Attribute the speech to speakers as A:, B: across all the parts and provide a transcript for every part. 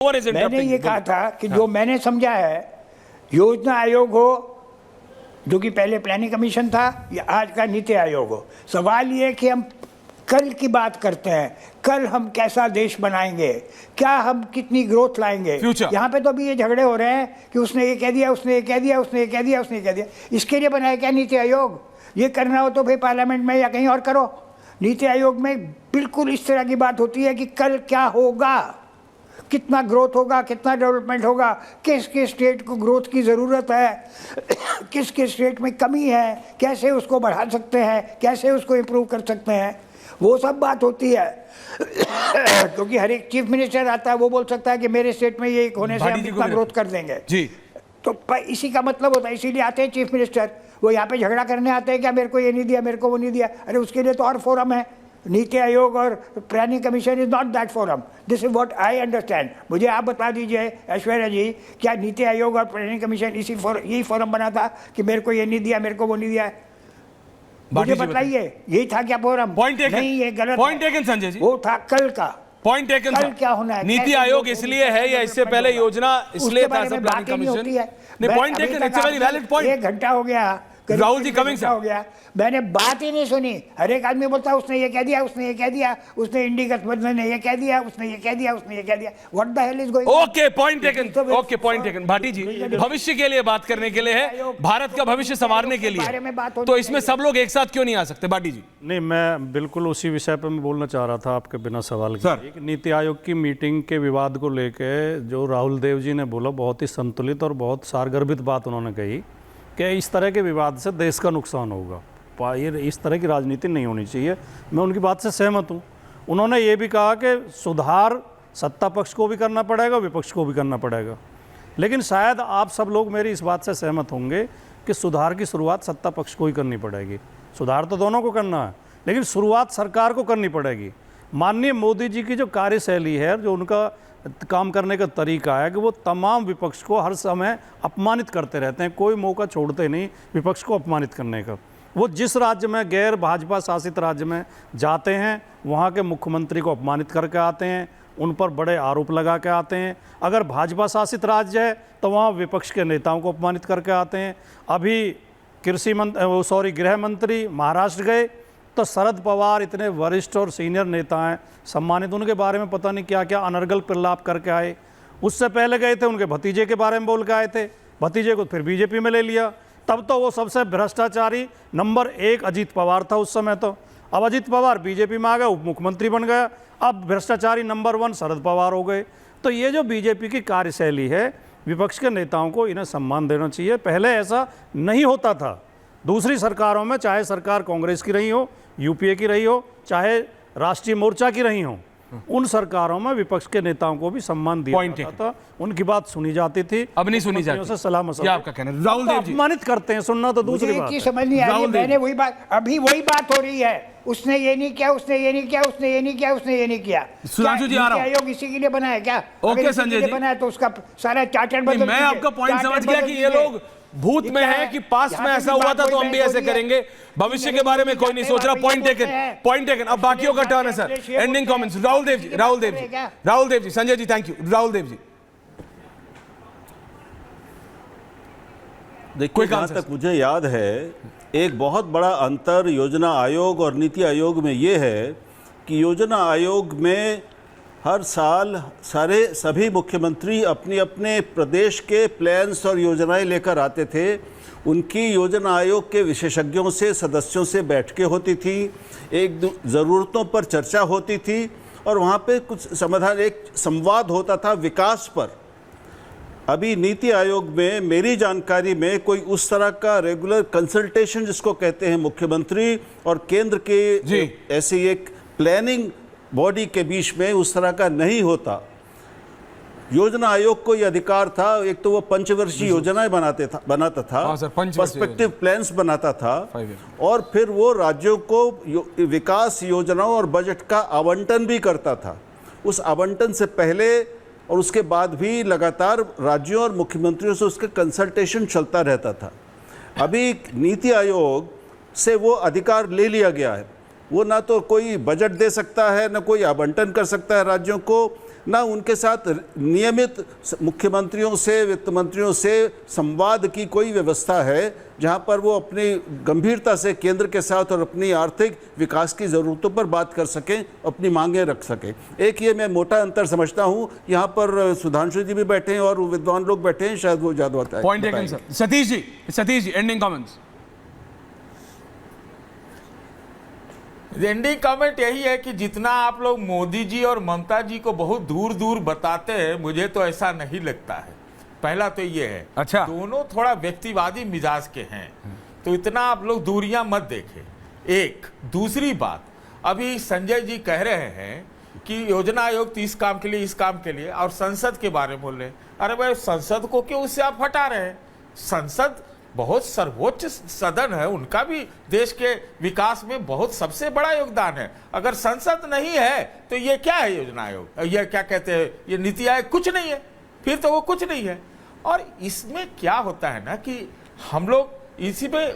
A: मैंने ये कहा था कि जो मैंने समझा है, योजना आयोग हो जो कि पहले प्लानिंग कमीशन था या आज का नीति आयोग हो, सवाल ये कि हम कल की बात करते हैं, कल हम कैसा देश बनाएंगे, क्या हम कितनी ग्रोथ लाएंगे। यहाँ पे तो अभी ये झगड़े हो रहे हैं कि उसने ये कह दिया, उसने ये कह दिया, उसने ये कह दिया, उसने ये कह दिया। इसके लिए बनाया क्या नीति आयोग? ये करना हो तो फिर पार्लियामेंट में या कहीं और करो। नीति आयोग में बिल्कुल इस तरह की बात होती है कि कल क्या होगा, कितना ग्रोथ होगा, कितना डेवलपमेंट होगा, किस किस स्टेट को ग्रोथ की ज़रूरत है, किस किस स्टेट में कमी है, कैसे उसको बढ़ा सकते हैं, कैसे उसको इम्प्रूव कर सकते हैं, वो सब बात होती है। क्योंकि हर एक चीफ मिनिस्टर आता है, वो बोल सकता है कि मेरे स्टेट में ये होने से हम इतना ग्रोथ कर देंगे जी। तो इसी का मतलब होता है, इसीलिए आते हैं चीफ मिनिस्टर। वो यहाँ पे झगड़ा करने आते हैं क्या मेरे को ये नहीं दिया, मेरे को वो नहीं दिया। अरे उसके लिए तो और फोरम है। नीति आयोग और planning commission is not that forum. This is what I understand. मुझे आप बता दीजिए ऐश्वर्या जी, क्या नीति आयोग और प्लानिंग कमीशन यही फोरम बना था कि मेरे को ये नहीं दिया, मेरे को वो नहीं दिया? मुझे बताइए, यही था क्या फोरम?
B: पॉइंट
A: नहीं, ये गलत।
B: पॉइंट टेकन संजय जी,
A: वो था कल का।
B: Point taken.
A: कल क्या होना है?
B: नीति आयोग इसलिए है या इससे पहले योजना इसलिए था सब प्लानिंग कमीशन? नहीं, point taken, it's a very valid point.
A: 1 घंटा हो गया
B: राहुल जी, कमिंग
A: हो गया, मैंने बात ही नहीं सुनी। हर एक आदमी बोलता है उसने ये कह दिया, उसने ये कह दिया, उसने इंडी गठबंधन ने ये कह दिया, उसने ये कह दिया, उसने ये कह दिया। What the hell is going?
B: Okay, point taken. Okay, point taken. Bhati ji, भविष्य के लिए बात करने के लिए है, भारत का भविष्य संवारने के लिए, तो इसमें सब लोग एक साथ क्यों नहीं आ सकते? भाटी जी।
C: नहीं, मैं बिल्कुल उसी विषय पर मैं बोलना चाह रहा था आपके बिना सवाल के। नीति आयोग की मीटिंग के विवाद को लेकर जो राहुल देव जी ने बोला, बहुत ही संतुलित और बहुत सारगर्भित बात उन्होंने कही कि इस तरह के विवाद से देश का नुकसान होगा, ये इस तरह की राजनीति नहीं होनी चाहिए। मैं उनकी बात से सहमत हूँ। उन्होंने ये भी कहा कि सुधार सत्ता पक्ष को भी करना पड़ेगा, विपक्ष को भी करना पड़ेगा। लेकिन शायद आप सब लोग मेरी इस बात से सहमत होंगे कि सुधार की शुरुआत सत्ता पक्ष को ही करनी पड़ेगी। सुधार तो दोनों को करना है, लेकिन शुरुआत सरकार को करनी पड़ेगी। माननीय मोदी जी की जो कार्यशैली है, जो उनका काम करने का तरीका है कि वो तमाम विपक्ष को हर समय अपमानित करते रहते हैं, कोई मौका छोड़ते नहीं विपक्ष को अपमानित करने का। वो जिस राज्य में, गैर भाजपा शासित राज्य में जाते हैं, वहाँ के मुख्यमंत्री को अपमानित करके आते हैं, उन पर बड़े आरोप लगा के आते हैं। अगर भाजपा शासित राज्य है तो वहाँ विपक्ष के नेताओं को अपमानित करके आते हैं। अभी गृह मंत्री महाराष्ट्र गए तो शरद पवार इतने वरिष्ठ और सीनियर नेता हैं, सम्मानित, उनके बारे में पता नहीं क्या क्या अनर्गल प्रलाप करके आए। उससे पहले गए थे, उनके भतीजे के बारे में बोल के आए थे, भतीजे को फिर बीजेपी में ले लिया। तब तो वो सबसे भ्रष्टाचारी नंबर 1 अजीत पवार था उस समय। तो अब अजीत पवार बीजेपी में आ गए, उप मुख्यमंत्री बन गया, अब भ्रष्टाचारी नंबर 1 शरद पवार हो गए। तो ये जो बीजेपी की कार्यशैली है, विपक्ष के नेताओं को इन्हें सम्मान देना चाहिए। पहले ऐसा नहीं होता था। दूसरी सरकारों में, चाहे सरकार कांग्रेस की रही हो, यूपीए की रही हो, चाहे राष्ट्रीय मोर्चा की रही हो, उन सरकारों में विपक्ष के नेताओं को भी सम्मान दिया जाता था, उनकी बात सुनी जाती थी। अब नहीं सुनी जाती। सलाम
B: क्या आपका कहना है? राहुल देव जी
C: अपमानित करते हैं, सुनना तो दूसरी बात है।
A: समझ नहीं आ रही, मैंने वही बात, अभी वही बात हो रही है। उसने ये नहीं किया, उसने ये नहीं किया, उसने ये नहीं किया, उसने ये नहीं किया।
B: सुधांशु जी, आ रहा हूं।
A: आयोग इसी के लिए बनाया क्या?
B: ओके संजय जी,
A: बनाया तो उसका सारा चार्टर बदल।
B: मैं आपका पॉइंट समझ गया कि ये लोग भूत में है कि पास्ट में ऐसा हुआ था तो हम भी ऐसे करेंगे, भविष्य के बारे में कोई नहीं सोच रहा। Point taken, point taken. अब बाकियों का टर्न है sir, ending comments. Rahul Dev ji, Rahul Dev ji, Sanjay ji thank you. Rahul Dev ji,
D: देखिए, जहां तक मुझे याद है, एक बहुत बड़ा अंतर योजना आयोग और नीति आयोग में ये है कि योजना आयोग में हर साल सभी मुख्यमंत्री अपने अपने प्रदेश के प्लान्स और योजनाएं लेकर आते थे। उनकी योजना आयोग के विशेषज्ञों से, सदस्यों से बैठकें होती थी, एक ज़रूरतों पर चर्चा होती थी और वहाँ पे कुछ समाधान, एक संवाद होता था विकास पर। अभी नीति आयोग में मेरी जानकारी में कोई उस तरह का रेगुलर कंसल्टेशन जिसको कहते हैं मुख्यमंत्री और केंद्र के ऐसी एक प्लानिंग बॉडी के बीच में उस तरह का नहीं होता। योजना आयोग को यह अधिकार था, एक तो वो पंचवर्षीय योजनाएं बनाता था, पर्सपेक्टिव प्लान्स बनाता था, और फिर वो राज्यों को विकास योजनाओं और बजट का आवंटन भी करता था। उस आवंटन से पहले और उसके बाद भी लगातार राज्यों और मुख्यमंत्रियों से उसका कंसल्टेशन चलता रहता था। अभी नीति आयोग से वो अधिकार ले लिया गया है। वो ना तो कोई बजट दे सकता है, ना कोई आवंटन कर सकता है राज्यों को, ना उनके साथ नियमित मुख्यमंत्रियों से, वित्त मंत्रियों से संवाद की कोई व्यवस्था है जहां पर वो अपनी गंभीरता से केंद्र के साथ और अपनी आर्थिक विकास की ज़रूरतों पर बात कर सकें, अपनी मांगें रख सकें। एक ये मैं मोटा अंतर समझता हूं। यहाँ पर सुधांशु जी भी बैठे हैं और विद्वान लोग बैठे हैं, शायद वो ज़्यादा बताएं।
B: Point taken sir. Satish ji ending comments.
E: Ending comment यही है कि जितना आप लोग मोदी जी और ममता जी को बहुत दूर दूर बताते हैं, मुझे तो ऐसा नहीं लगता है। पहला तो ये है,
B: अच्छा,
E: दोनों थोड़ा व्यक्तिवादी मिजाज के हैं, तो इतना आप लोग दूरियां मत देखें। एक दूसरी बात, अभी संजय जी कह रहे हैं कि योजना आयोग तो इस काम के लिए, इस काम के लिए, और संसद के बारे में बोल रहे हैं। अरे भाई, संसद को क्यों उससे आप हटा रहे हैं? संसद बहुत सर्वोच्च सदन है, उनका भी देश के विकास में बहुत सबसे बड़ा योगदान है। अगर संसद नहीं है तो ये क्या है योजना आयोग, ये क्या कहते हैं, ये नीति आयोग कुछ नहीं है, फिर तो वो कुछ नहीं है। और इसमें क्या होता है ना कि हम लोग इसी पे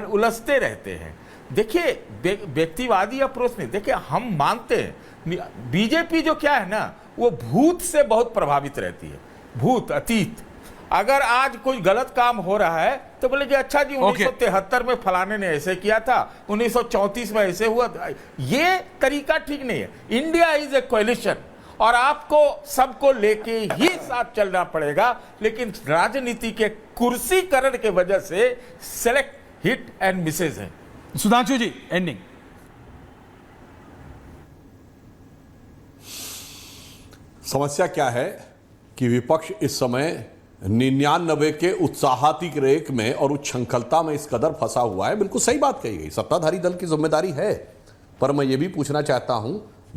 E: उलझते रहते हैं। देखिए, व्यक्तिवादी अप्रोच नहीं। देखिए, हम मानते हैं बीजेपी जो क्या है ना, वो भूत से बहुत प्रभावित रहती है, भूत, अतीत। अगर आज कोई गलत काम हो रहा है तो बोले जी अच्छा जी 1973 में फलाने ने ऐसे किया था, 1934 में ऐसे हुआ था। ये तरीका ठीक नहीं है। इंडिया इज ए कोएलिशन और आपको सबको लेके ही साथ चलना पड़ेगा, लेकिन राजनीति के कुर्सीकरण के वजह से सेलेक्ट हिट एंड मिसेज है।
B: सुधांशु जी एंडिंग।
F: समस्या क्या है कि विपक्ष इस समय 99 के उत्साहातिरेक में और उच्छृंखलता में इस कदर फंसा हुआ है। बिल्कुल सही बात कही गई, सत्ताधारी दल की जिम्मेदारी है, पर मैं ये भी पूछना चाहता हूं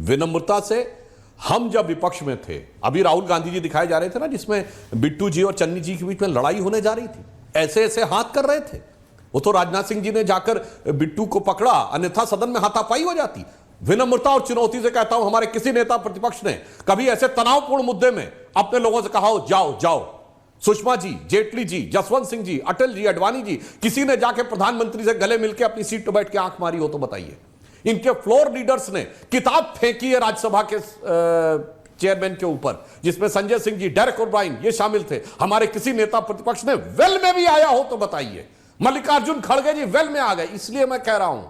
F: विनम्रता से, हम जब विपक्ष में थे, अभी राहुल गांधी जी दिखाए जा रहे थे ना, जिसमें बिट्टू जी और चन्नी जी के बीच में लड़ाई होने जा रही थी, ऐसे ऐसे हाथ कर रहे थे। वो तो राजनाथ सिंह जी ने जाकर बिट्टू को पकड़ा, अन्यथा सदन में हाथापाई हो जाती। विनम्रता और चुनौती से कहता हूं, हमारे किसी नेता प्रतिपक्ष ने कभी ऐसे तनावपूर्ण मुद्दे में अपने लोगों से कहा हो जाओ जाओ? सुषमा जी, जेटली जी, जसवंत सिंह जी, अटल जी, अडवाणी जी, किसी ने जाके प्रधानमंत्री से गले मिलकर अपनी सीट पर बैठ के आंख मारी हो तो बताइए? इनके फ्लोर लीडर्स ने किताब फेंकी है राज्यसभा के चेयरमैन के ऊपर, जिसमें संजय सिंह जी, डेरेक ओब्रायन ये शामिल थे। हमारे किसी नेता प्रतिपक्ष ने वेल में भी आया हो तो बताइए? मल्लिकार्जुन खड़गे जी वेल में आ गए। इसलिए मैं कह रहा हूं,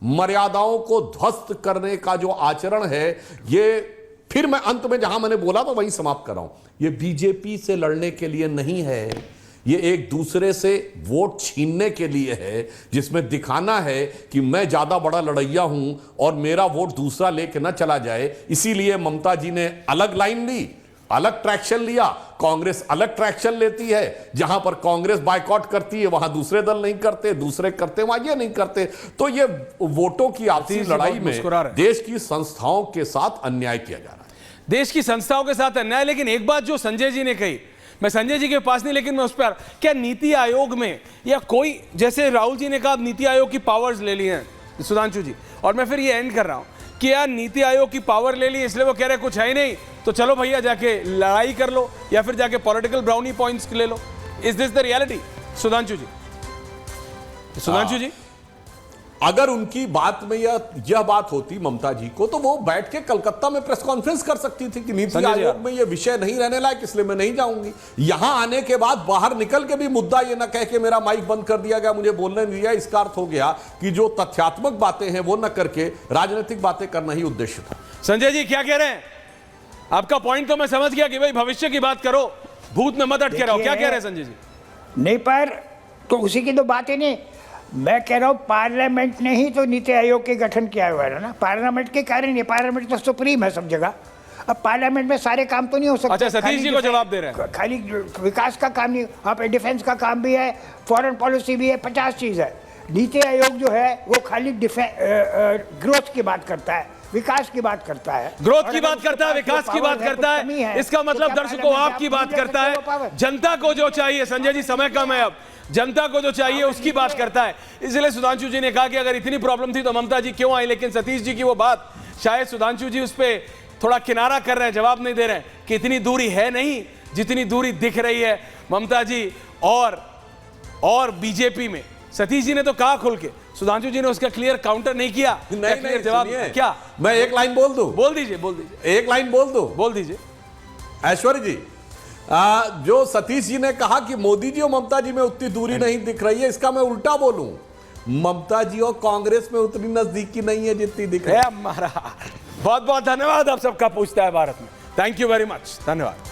F: मर्यादाओं को ध्वस्त करने का जो आचरण है, ये फिर मैं अंत में जहां मैंने बोला तो वहीं समाप्त कर रहा हूं, ये बीजेपी से लड़ने के लिए नहीं है, ये एक दूसरे से वोट छीनने के लिए है, जिसमें दिखाना है कि मैं ज्यादा बड़ा लड़ैया हूं और मेरा वोट दूसरा लेके ना चला जाए। इसीलिए ममता जी ने अलग लाइन ली, अलग ट्रैक्शन लिया, कांग्रेस अलग ट्रैक्शन लेती है। जहां पर कांग्रेस बायकॉट करती है वहां दूसरे दल नहीं करते, दूसरे करते वहां ये नहीं करते। तो ये वोटों की आपसी लड़ाई में देश की संस्थाओं के साथ अन्याय किया जा रहा है,
B: देश की संस्थाओं के साथ अन्याय। लेकिन एक बात जो संजय जी ने कही, मैं संजय जी के पास नहीं, लेकिन मैं उस पर, क्या नीति आयोग में या कोई, जैसे राहुल जी ने कहा नीति आयोग की पावर्स ले ली हैं सुधांशु जी, और मैं फिर ये एंड कर रहा हूं कि यार नीति आयोग की पावर ले ली इसलिए वो कह रहे कुछ है ही नहीं, तो चलो भैया जाके लड़ाई कर लो या फिर जाके पॉलिटिकल ब्राउनी पॉइंट्स ले लो। Is this the reality Sudhanshu ji? Sudhanshu ji,
F: अगर उनकी बात में यह बात होती ममता जी को, तो वो बैठ के कलकत्ता में प्रेस कॉन्फ्रेंस कर सकती थी कि नीति आयोग में यह विषय नहीं रहने लायक, इसलिए मैं नहीं जाऊंगी। यहां आने के बाद बाहर निकल के भी मुद्दा ये ना कह के मेरा माइक बंद कर दिया गया, मुझे बोलने नहीं दिया, इसका अर्थ हो गया कि जो तथ्यात्मक बातें हैं वो न करके राजनीतिक बातें करना ही उद्देश्य था।
B: संजय जी क्या कह रहे हैं? आपका पॉइंट तो मैं समझ गया कि भाई भविष्य की बात करो, भूत में मत अटके रहो। क्या कह रहे हैं संजय जी?
A: नहीं, पर तो उसी की तो बात है। नहीं, मैं कह रहा हूँ पार्लियामेंट ने ही तो नीति आयोग के गठन किया हुआ है ना, पार्लियामेंट के कारण ही। पार्लियामेंट तो सुप्रीम है सब जगह। अब पार्लियामेंट में सारे काम तो नहीं हो सकते।
B: अच्छा, सतीश जी को जवाब दे रहे हैं।
A: खाली विकास का काम नहीं, वहाँ पे डिफेंस का काम भी है, फॉरेन पॉलिसी भी है, 50 चीज़ है। नीति आयोग जो है वो खाली ग्रोथ की बात करता है, विकास की बात करता है,
B: ग्रोथ की बात करता है, विकास की बात करता है। इसका मतलब दर्शकों आपकी बात करता है, जनता को जो चाहिए, संजय जी समय कम है अब, जनता को जो चाहिए उसकी बात करता है। इसलिए सुधांशु जी ने कहा कि अगर इतनी प्रॉब्लम थी तो ममता जी क्यों आई। लेकिन सतीश जी की वो बात, शायद सुधांशु जी उस पर थोड़ा किनारा कर रहे हैं, जवाब नहीं दे रहे हैं कि इतनी दूरी है नहीं जितनी दूरी दिख रही है ममता जी और बीजेपी में। सतीश जी ने तो कहा खुल के, सुधांशु जी ने उसका क्लियर काउंटर नहीं किया।
F: नहीं
B: क्लियर जवाब
F: सुनिए,
B: क्या?
F: मैं एक लाइन बोल दूं?
B: बोल दीजिए
F: एक लाइन बोल दूं?
B: बोल दीजिए।
F: ऐश्वर्य जी, जो सतीश जी ने कहा कि मोदी जी और ममता जी में उतनी दूरी नहीं दिख रही है, इसका मैं उल्टा बोलूं, ममता जी और कांग्रेस में उतनी नजदीकी नहीं है जितनी दिख रही है।
B: हमारा बहुत बहुत धन्यवाद आप सबका पूछता है भारत में। थैंक यू वेरी मच, धन्यवाद।